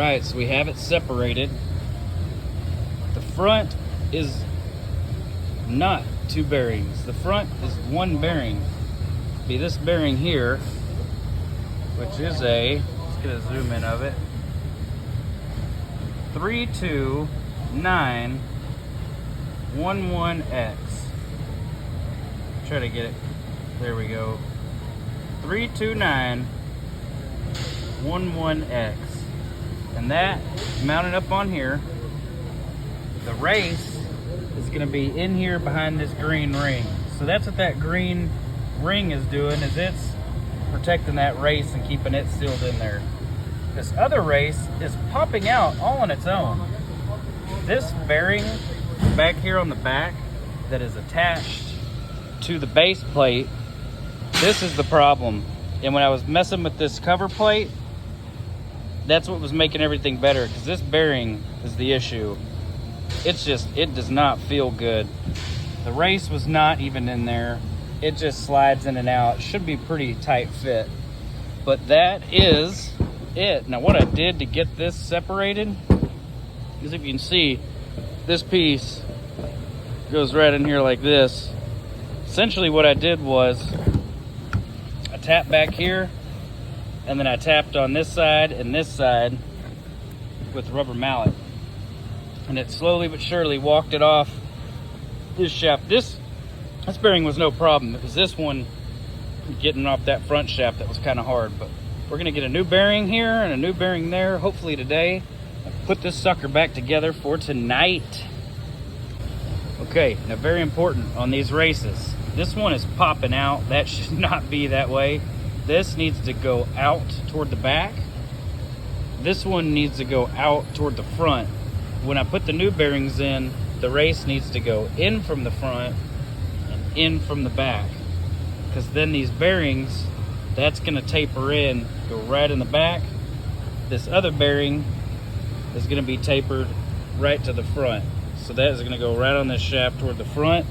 right, so we have it separated. The front is not two bearings. The front is one bearing. Be this bearing here, which is let's get a zoom in of it, 32911X. Try to get it. There we go. 32911X. And that mounted up on here. The race is going to be in here behind this green ring. So that's what that green ring is doing, is it's protecting that race and keeping it sealed in there. This other race is popping out all on its own. This bearing back here on the back that is attached to the base plate, this is the problem. And when I was messing with this cover plate, that's what was making everything better, because this bearing is the issue. It does not feel good. The race was not even in there. It just slides in and out. It should be pretty tight fit. But that is it. Now what I did to get this separated is, if you can see, this piece goes right in here like this. Essentially what I did was I tapped back here, and then I tapped on this side and this side with a rubber mallet. And it slowly but surely walked it off this shaft. This bearing was no problem. It was this one getting off that front shaft that was kind of hard. But we're gonna get a new bearing here and a new bearing there, hopefully today. I'll put this sucker back together for tonight. Okay, now very important on these races. This one is popping out. That should not be that way. This needs to go out toward the back. This one needs to go out toward the front. When I put the new bearings in, the race needs to go in from the front and in from the back. Because then these bearings, that's gonna taper in, go right in the back. This other bearing is gonna be tapered right to the front. So that is gonna go right on this shaft toward the front,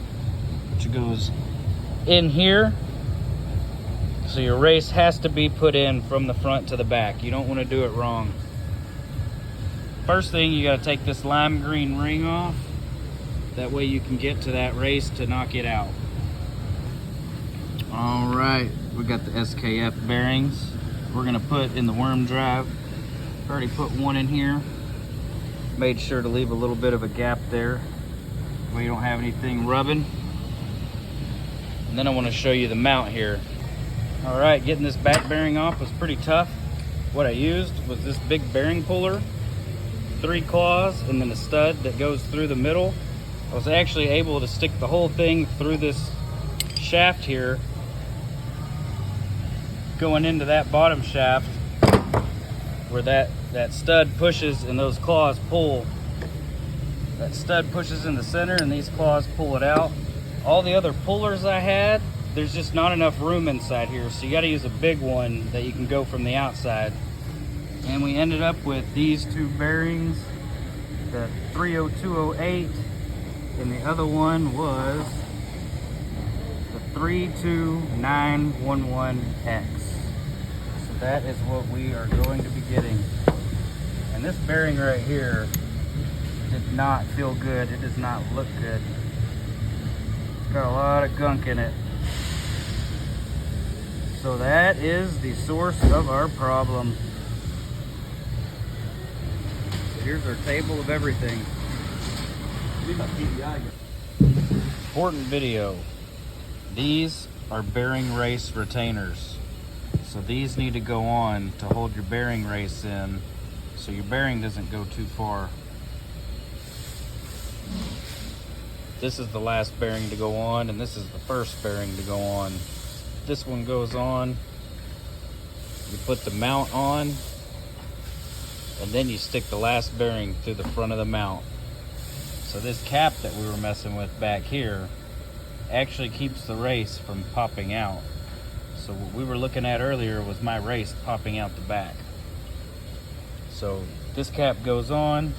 which goes in here. So your race has to be put in from the front to the back. You don't wanna do it wrong. First thing, you gotta take this lime green ring off. That way you can get to that race to knock it out. All right, we got the SKF bearings. We're gonna put in the worm drive. Already put one in here. Made sure to leave a little bit of a gap there where you don't have anything rubbing. And then I wanna show you the mount here. All right, getting this back bearing off was pretty tough. What I used was this big bearing puller, 3 claws, and then a stud that goes through the middle. I was actually able to stick the whole thing through this shaft here, going into that bottom shaft where that stud pushes and those claws pull. That stud pushes in the center and these claws pull it out. All the other pullers I had, there's just not enough room inside here, so you got to use a big one that you can go from the outside. And we ended up with these 2 bearings, the 30208, and the other one was the 32911X. So that is what we are going to be getting. And this bearing right here did not feel good. It does not look good. It's got a lot of gunk in it. So that is the source of our problem. Here's our table of everything. Important video. These are bearing race retainers. So these need to go on to hold your bearing race in so your bearing doesn't go too far. This is the last bearing to go on, and this is the first bearing to go on. This one goes on. You put the mount on, and then you stick the last bearing through the front of the mount. So this cap that we were messing with back here actually keeps the race from popping out. So what we were looking at earlier was my race popping out the back. So this cap goes on,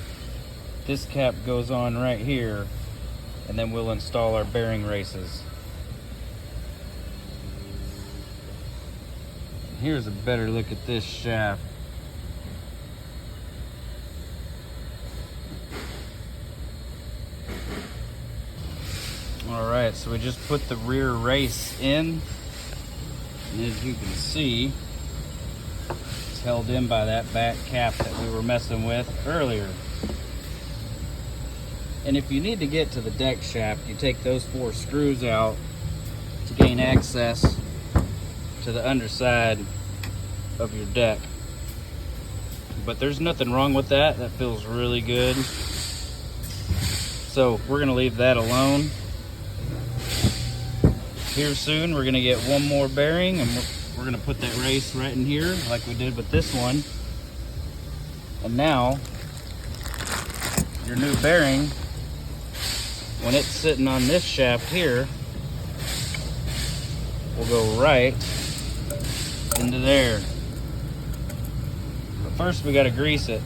this cap goes on right here, and then we'll install our bearing races. Here's a better look at this shaft. All right, so we just put the rear race in, and as you can see, it's held in by that back cap that we were messing with earlier. And if you need to get to the deck shaft, you take those 4 screws out to gain access to the underside of your deck. But there's nothing wrong with that. That feels really good. So we're gonna leave that alone. Here soon, we're gonna get one more bearing, and we're gonna put that race right in here like we did with this one. And now, your new bearing, when it's sitting on this shaft here, will go right into there. But first we gotta grease it.